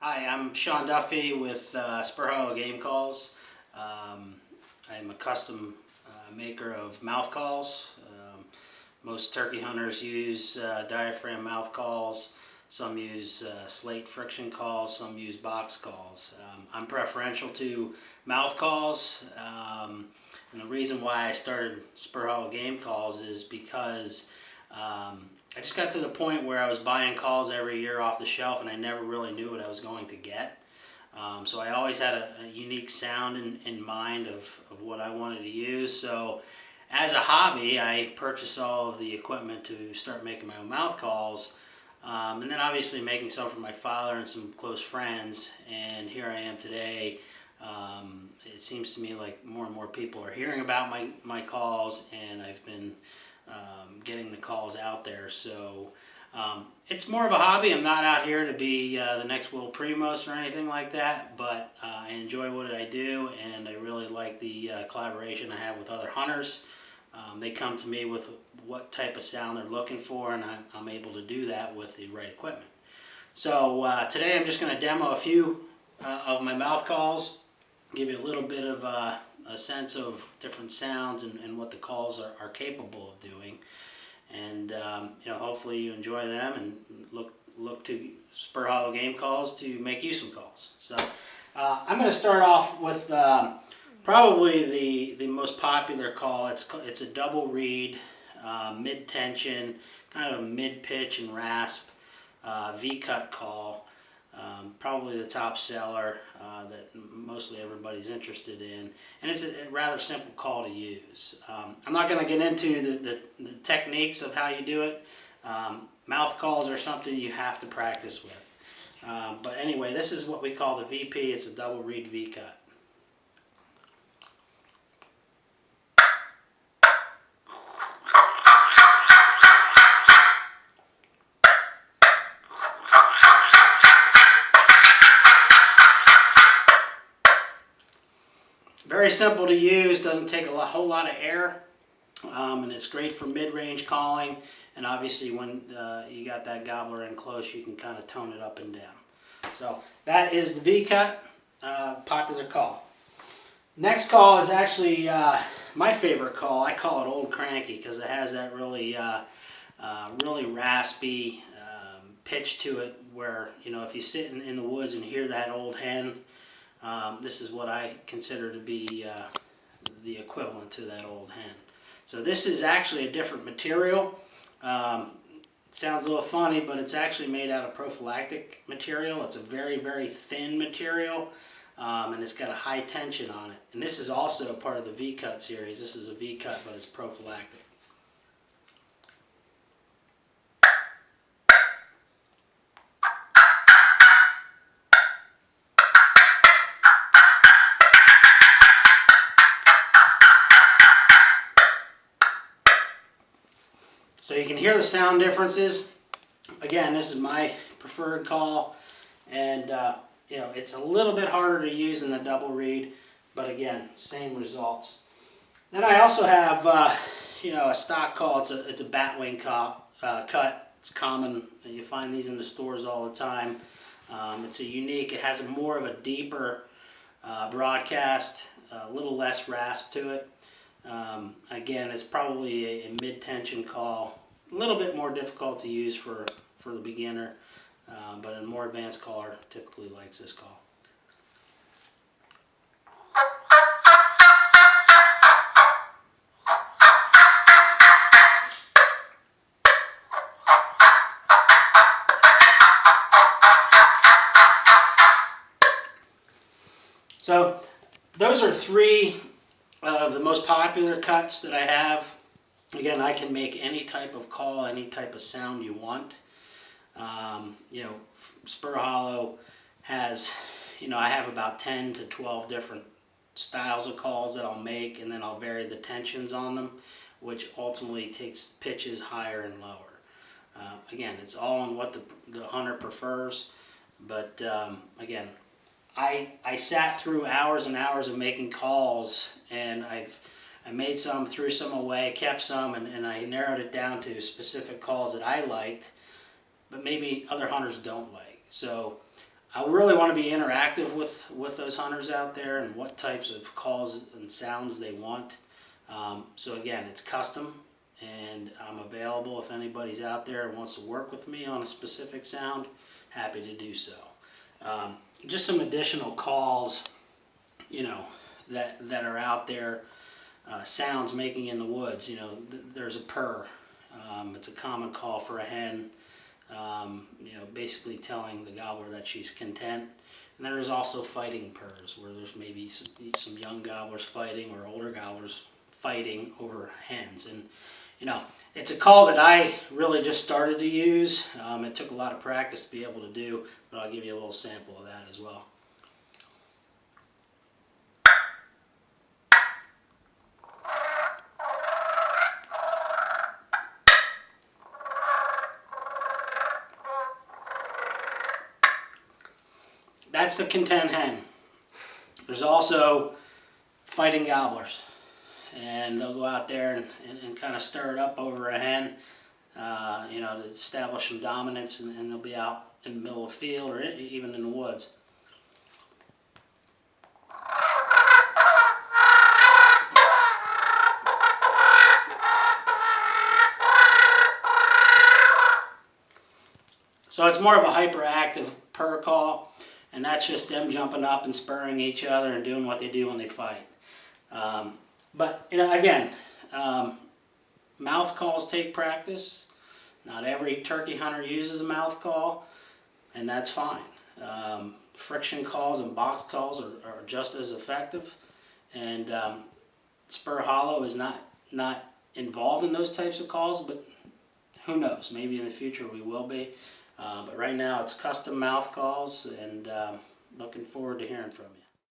Hi, I'm Sean Duffy with Spur Hollow Game Calls. I'm a custom maker of mouth calls. Most turkey hunters use diaphragm mouth calls. Some use slate friction calls. Some use box calls. I'm preferential to mouth calls. And the reason why I started Spur Hollow Game Calls is because I just got to the point where I was buying calls every year off the shelf and I never really knew what I was going to get. So I always had a unique sound in mind of what I wanted to use. So as a hobby, I purchased all of the equipment to start making my own mouth calls. And then obviously making some for my father and some close friends. And here I am today. It seems to me like more and more people are hearing about my calls, and I've been getting the calls out there. So it's more of a hobby. I'm not out here to be the next Will Primos or anything like that, but I enjoy what I do, and I really like the collaboration I have with other hunters. They come to me with what type of sound they're looking for, and I'm able to do that with the right equipment. So today I'm just going to demo a few of my mouth calls, give you a little bit of a sense of different sounds and what the calls are capable of doing. And hopefully you enjoy them and look to Spur Hollow Game Calls to make you some calls. So I'm going to start off with probably the most popular call. It's a double reed, mid-tension, kind of a mid-pitch and rasp V-cut call. Probably the top seller that mostly everybody's interested in, and it's a rather simple call to use. I'm not going to get into the techniques of how you do it. Mouth calls are something you have to practice with. But anyway, this is what we call the VP. It's a double reed V-cut. Very simple to use, doesn't take a whole lot of air, and it's great for mid-range calling, and obviously when you got that gobbler in close, you can kind of tone it up and down. So that is the V-cut, popular call. Next call is actually my favorite call. I call it Old Cranky because it has that really raspy pitch to it where, if you sit in the woods and hear that old hen, this is what I consider to be the equivalent to that old hen. So this is actually a different material. Sounds a little funny, but it's actually made out of prophylactic material. It's a very, very thin material, and it's got a high tension on it. And this is also part of the V-cut series. This is a V-cut, but it's prophylactic. So you can hear the sound differences. Again, this is my preferred call, and it's a little bit harder to use than the double reed, but again, same results. Then I also have a stock call. It's a batwing cut. It's common. You find these in the stores all the time. It's a unique. It has more of a deeper broadcast, a little less rasp to it. Again, it's probably a mid-tension call, a little bit more difficult to use for the beginner, but a more advanced caller typically likes this call. So those are three of the most popular cuts that I have. Again, I can make any type of call, any type of sound you want. Spur Hollow has, I have about 10 to 12 different styles of calls that I'll make, and then I'll vary the tensions on them, which ultimately takes pitches higher and lower. Again, it's all on what the hunter prefers, but again, I sat through hours and hours of making calls, and I made some, threw some away, kept some, and I narrowed it down to specific calls that I liked, but maybe other hunters don't like. So I really want to be interactive with those hunters out there and what types of calls and sounds they want. So again, it's custom, and I'm available if anybody's out there and wants to work with me on a specific sound. Happy to do so. Just some additional calls, you know, that are out there. Sounds making in the woods. You know, there's a purr. It's a common call for a hen. You know, basically telling the gobbler that she's content. And then there's also fighting purrs, where there's maybe some young gobblers fighting or older gobblers fighting over hens. And you know, it's a call that I really just started to use. It took a lot of practice to be able to do, but I'll give you a little sample of that as well. That's the content hen. There's also fighting gobblers, and they'll go out there and kind of stir it up over a hen, you know, to establish some dominance, and they'll be out in the middle of the field or even in the woods. So it's more of a hyperactive purr call, and that's just them jumping up and spurring each other and doing what they do when they fight. But you know, again, mouth calls take practice. Not every turkey hunter uses a mouth call, and that's fine. Friction calls and box calls are just as effective, and spur hollow is not involved in those types of calls, but who knows? Maybe in the future we will be. But right now it's custom mouth calls, and looking forward to hearing from you.